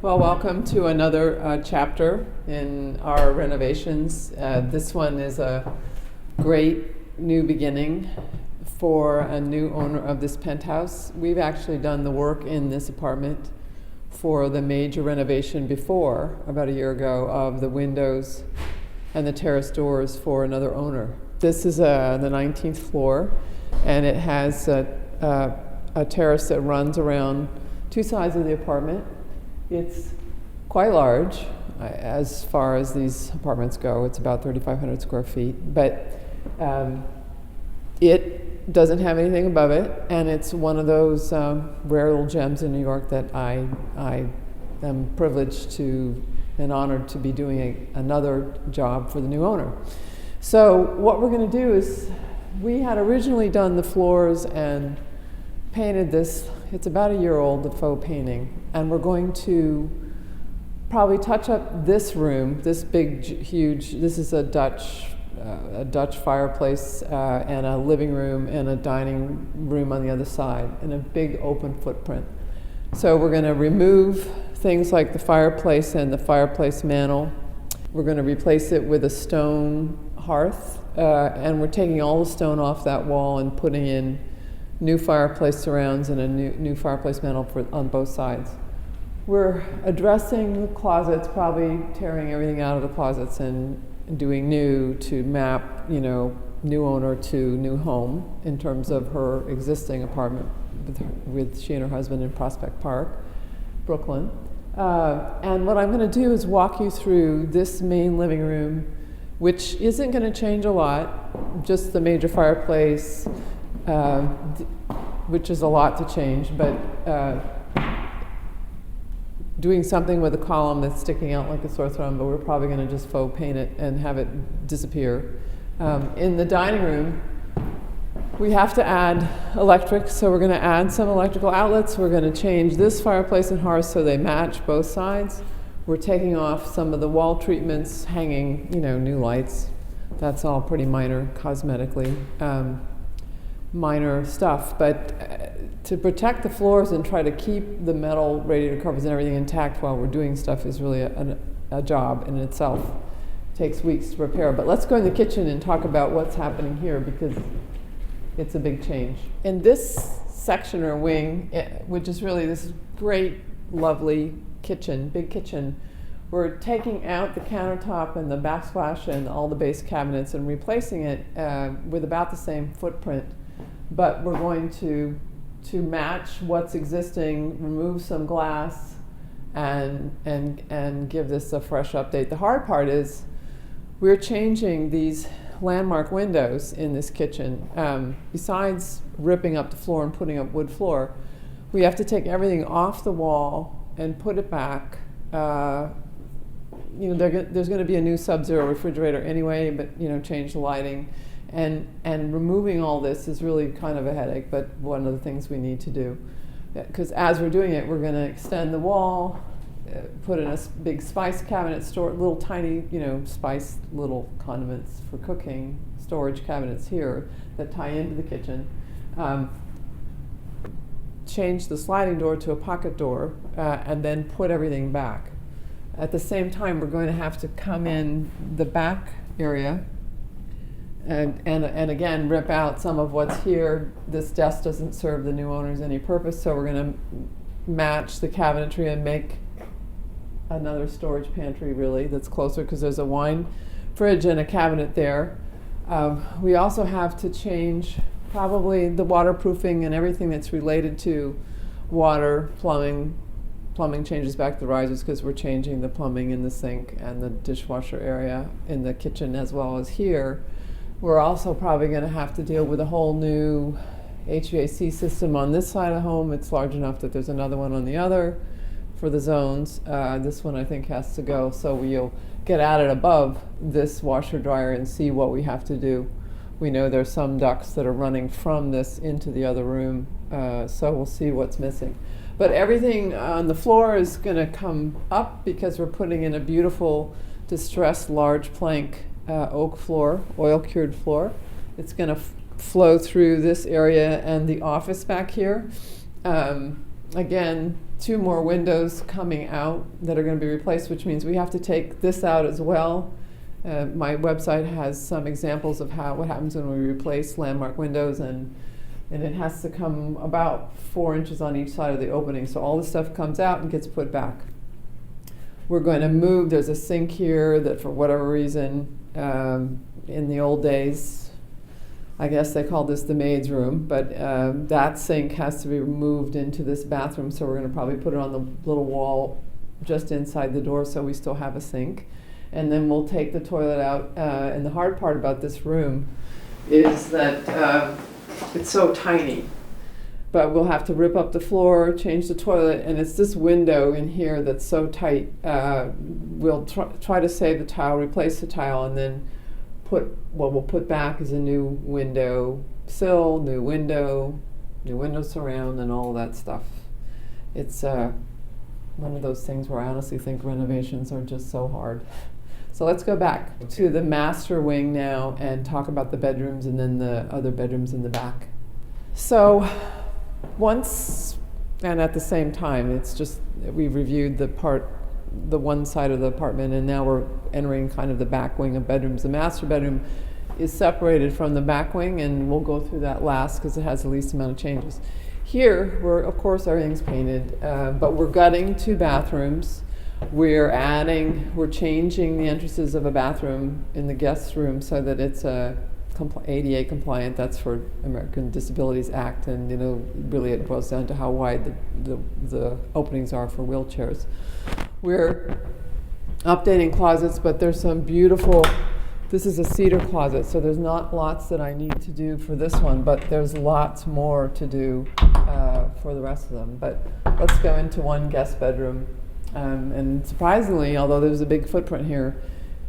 Well, welcome to another chapter in our renovations. This one is a great new beginning for a new owner of this penthouse. We've actually done the work in this apartment for the major renovation before, about a year ago, of the windows and the terrace doors for another owner. This is the 19th floor, and it has a terrace that runs around two sides of the apartment. It's quite large as far as these apartments go. It's about 3,500 square feet, but it doesn't have anything above it, and it's one of those rare little gems in New York that I am privileged to and honored to be doing another job for the new owner. So what we're going to do is, we had originally done the floors and painted this. It's about a year old, the faux painting, and we're going to probably touch up this room, this big, huge, this is a Dutch fireplace and a living room and a dining room on the other side, and a big open footprint. So we're going to remove things like the fireplace and the fireplace mantel. We're going to replace it with a stone hearth, and we're taking all the stone off that wall and putting in new fireplace surrounds and a new fireplace mantel on both sides. We're addressing the closets, probably tearing everything out of the closets and doing new to map, new owner to new home in terms of her existing apartment with she and her husband in Prospect Park, Brooklyn. And what I'm going to do is walk you through this main living room, which isn't going to change a lot, just the major fireplace, which is a lot to change, but doing something with a column that's sticking out like a sore thumb, but we're probably going to just faux paint it and have it disappear. In the dining room, we have to add electric, so we're going to add some electrical outlets. We're going to change this fireplace and hearth so they match both sides. We're taking off some of the wall treatments, hanging, new lights. That's all pretty minor cosmetically. Minor stuff, but to protect the floors and try to keep the metal radiator covers and everything intact while we're doing stuff is really a job in itself. It takes weeks to repair. But let's go in the kitchen and talk about what's happening here, because it's a big change. In this section or wing, which is really this great, lovely kitchen, big kitchen, we're taking out the countertop and the backsplash and all the base cabinets and replacing it with about the same footprint. But we're going to match what's existing, remove some glass, and give this a fresh update. The hard part is we're changing these landmark windows in this kitchen. Besides ripping up the floor and putting up wood floor, we have to take everything off the wall and put it back. There's going to be a new Sub-Zero refrigerator anyway, but change the lighting. And removing all this is really kind of a headache, but one of the things we need to do. Because as we're doing it, we're going to extend the wall, put in a big spice cabinet, store little tiny, spice little condiments for cooking, storage cabinets here that tie into the kitchen. Change the sliding door to a pocket door, and then put everything back. At the same time, we're going to have to come in the back area and again rip out some of what's here. This desk doesn't serve the new owners any purpose, so we're going to match the cabinetry and make another storage pantry really that's closer, because there's a wine fridge and a cabinet there. We also have to change probably the waterproofing and everything that's related to water, plumbing. Plumbing changes back to the risers because we're changing the plumbing in the sink and the dishwasher area in the kitchen as well as here. We're also probably going to have to deal with a whole new HVAC system on this side of the home. It's large enough that there's another one on the other for the zones. This one I think has to go, so we'll get at it above this washer dryer and see what we have to do. We know there's some ducts that are running from this into the other room, so we'll see what's missing. But everything on the floor is going to come up because we're putting in a beautiful distressed large plank oak floor, oil cured floor. It's going to flow through this area and the office back here. Again, 2 more windows coming out that are going to be replaced, which means we have to take this out as well. My website has some examples of what happens when we replace landmark windows, and it has to come about 4 inches on each side of the opening. So all the stuff comes out and gets put back. We're going to move, there's a sink here that for whatever reason, in the old days, I guess they called this the maid's room, but that sink has to be moved into this bathroom, so we're going to probably put it on the little wall just inside the door so we still have a sink. And then we'll take the toilet out. And the hard part about this room is that it's so tiny. But we'll have to rip up the floor, change the toilet, and it's this window in here that's so tight. We'll try to save the tile, replace the tile, and then what we'll put back is a new window sill, new window surround, and all that stuff. It's one of those things where I honestly think renovations are just so hard. So let's go back to the master wing now and talk about the bedrooms and then the other bedrooms in the back. So once, and at the same time, it's just, we've reviewed the one side of the apartment, and now we're entering kind of the back wing of bedrooms. The master bedroom is separated from the back wing, and we'll go through that last because it has the least amount of changes. Here, of course, everything's painted, but we're gutting 2 bathrooms. We're changing the entrances of a bathroom in the guest room so that it's ADA compliant. That's for American Disabilities Act, and really it boils down to how wide the openings are for wheelchairs. We're updating closets, but there's some beautiful, this is a cedar closet, so there's not lots that I need to do for this one, but there's lots more to do for the rest of them. But let's go into one guest bedroom. And surprisingly, although there's a big footprint here,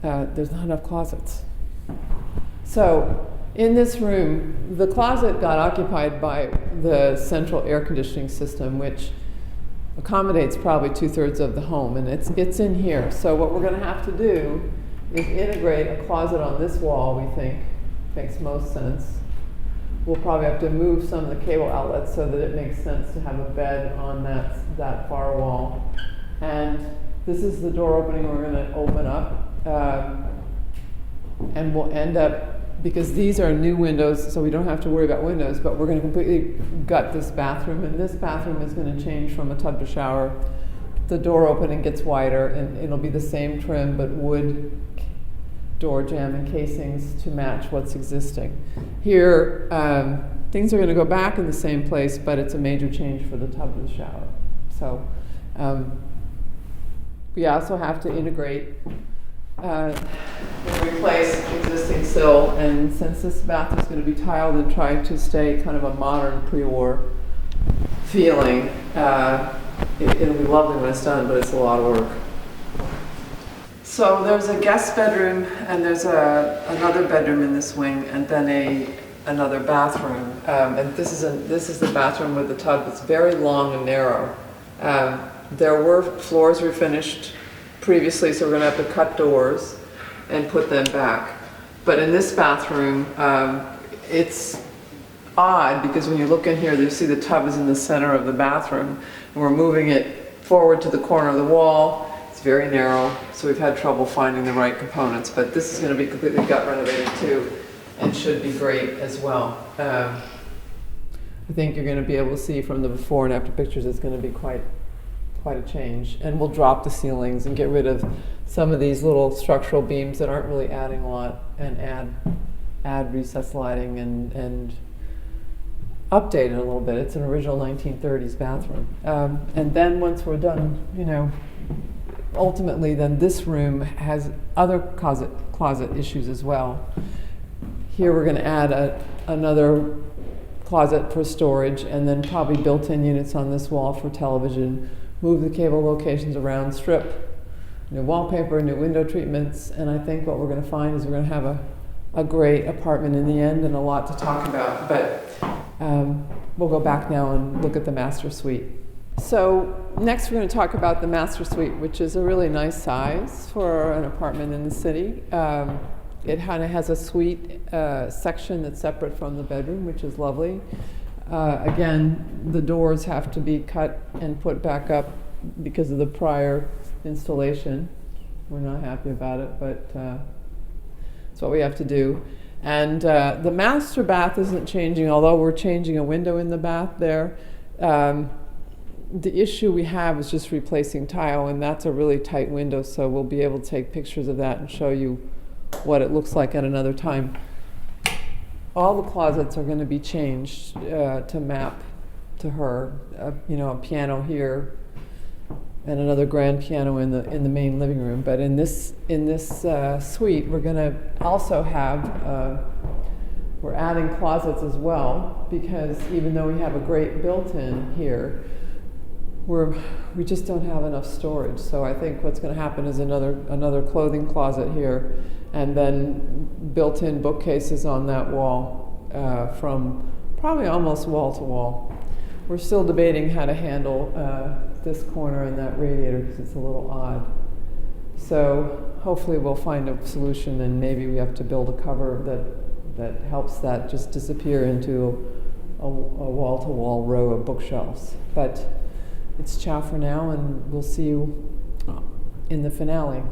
there's not enough closets. So in this room, the closet got occupied by the central air conditioning system, which accommodates probably 2/3 of the home, and it's in here. So what we're going to have to do is integrate a closet on this wall. We think makes most sense. We'll probably have to move some of the cable outlets so that it makes sense to have a bed on that far wall. And this is the door opening we're going to open up, and we'll end up, because these are new windows, so we don't have to worry about windows, but we're going to completely gut this bathroom, and this bathroom is going to change from a tub to shower. The door opening gets wider, and it'll be the same trim, but wood door jamb and casings to match what's existing. Here, things are going to go back in the same place, but it's a major change for the tub to the shower. So we also have to integrate and replace existing sill, and since this bath is going to be tiled and try to stay kind of a modern Prewar feeling, it'll be lovely when it's done, but it's a lot of work. So there's a guest bedroom, and there's another bedroom in this wing, and then another bathroom. And this is the bathroom with the tub. It's very long and narrow. There were floors refinished previously, so we're going to have to cut doors and put them back. But in this bathroom, it's odd because when you look in here, you see the tub is in the center of the bathroom, and we're moving it forward to the corner of the wall. It's very narrow, so we've had trouble finding the right components, but this is going to be completely gut renovated too, and should be great as well. I think you're going to be able to see from the before and after pictures it's going to be quite a change. And we'll drop the ceilings and get rid of some of these little structural beams that aren't really adding a lot, and add recessed lighting and update it a little bit. It's an original 1930s bathroom. And then once we're done, ultimately then this room has other closet issues as well. Here we're going to add another closet for storage, and then probably built-in units on this wall for television, move the cable locations around, strip new wallpaper, new window treatments, and I think what we're going to find is we're going to have a great apartment in the end and a lot to talk about. But we'll go back now and look at the master suite. So next we're going to talk about the master suite, which is a really nice size for an apartment in the city. It kind of has a suite section that's separate from the bedroom, which is lovely. Again, the doors have to be cut and put back up because of the prior installation. We're not happy about it, but it's what we have to do. And the master bath isn't changing, although we're changing a window in the bath there. The issue we have is just replacing tile, and that's a really tight window, so we'll be able to take pictures of that and show you what it looks like at another time. All the closets are going to be changed to map to her. You know, a piano here and another grand piano in the main living room. But in this suite, we're going to also have we're adding closets as well, because even though we have a great built-in here, we just don't have enough storage. So I think what's going to happen is another clothing closet here, and then built-in bookcases on that wall from probably almost wall to wall. We're still debating how to handle this corner and that radiator because it's a little odd. So hopefully we'll find a solution, and maybe we have to build a cover that helps that just disappear into a wall-to-wall row of bookshelves. But it's ciao for now, and we'll see you in the finale.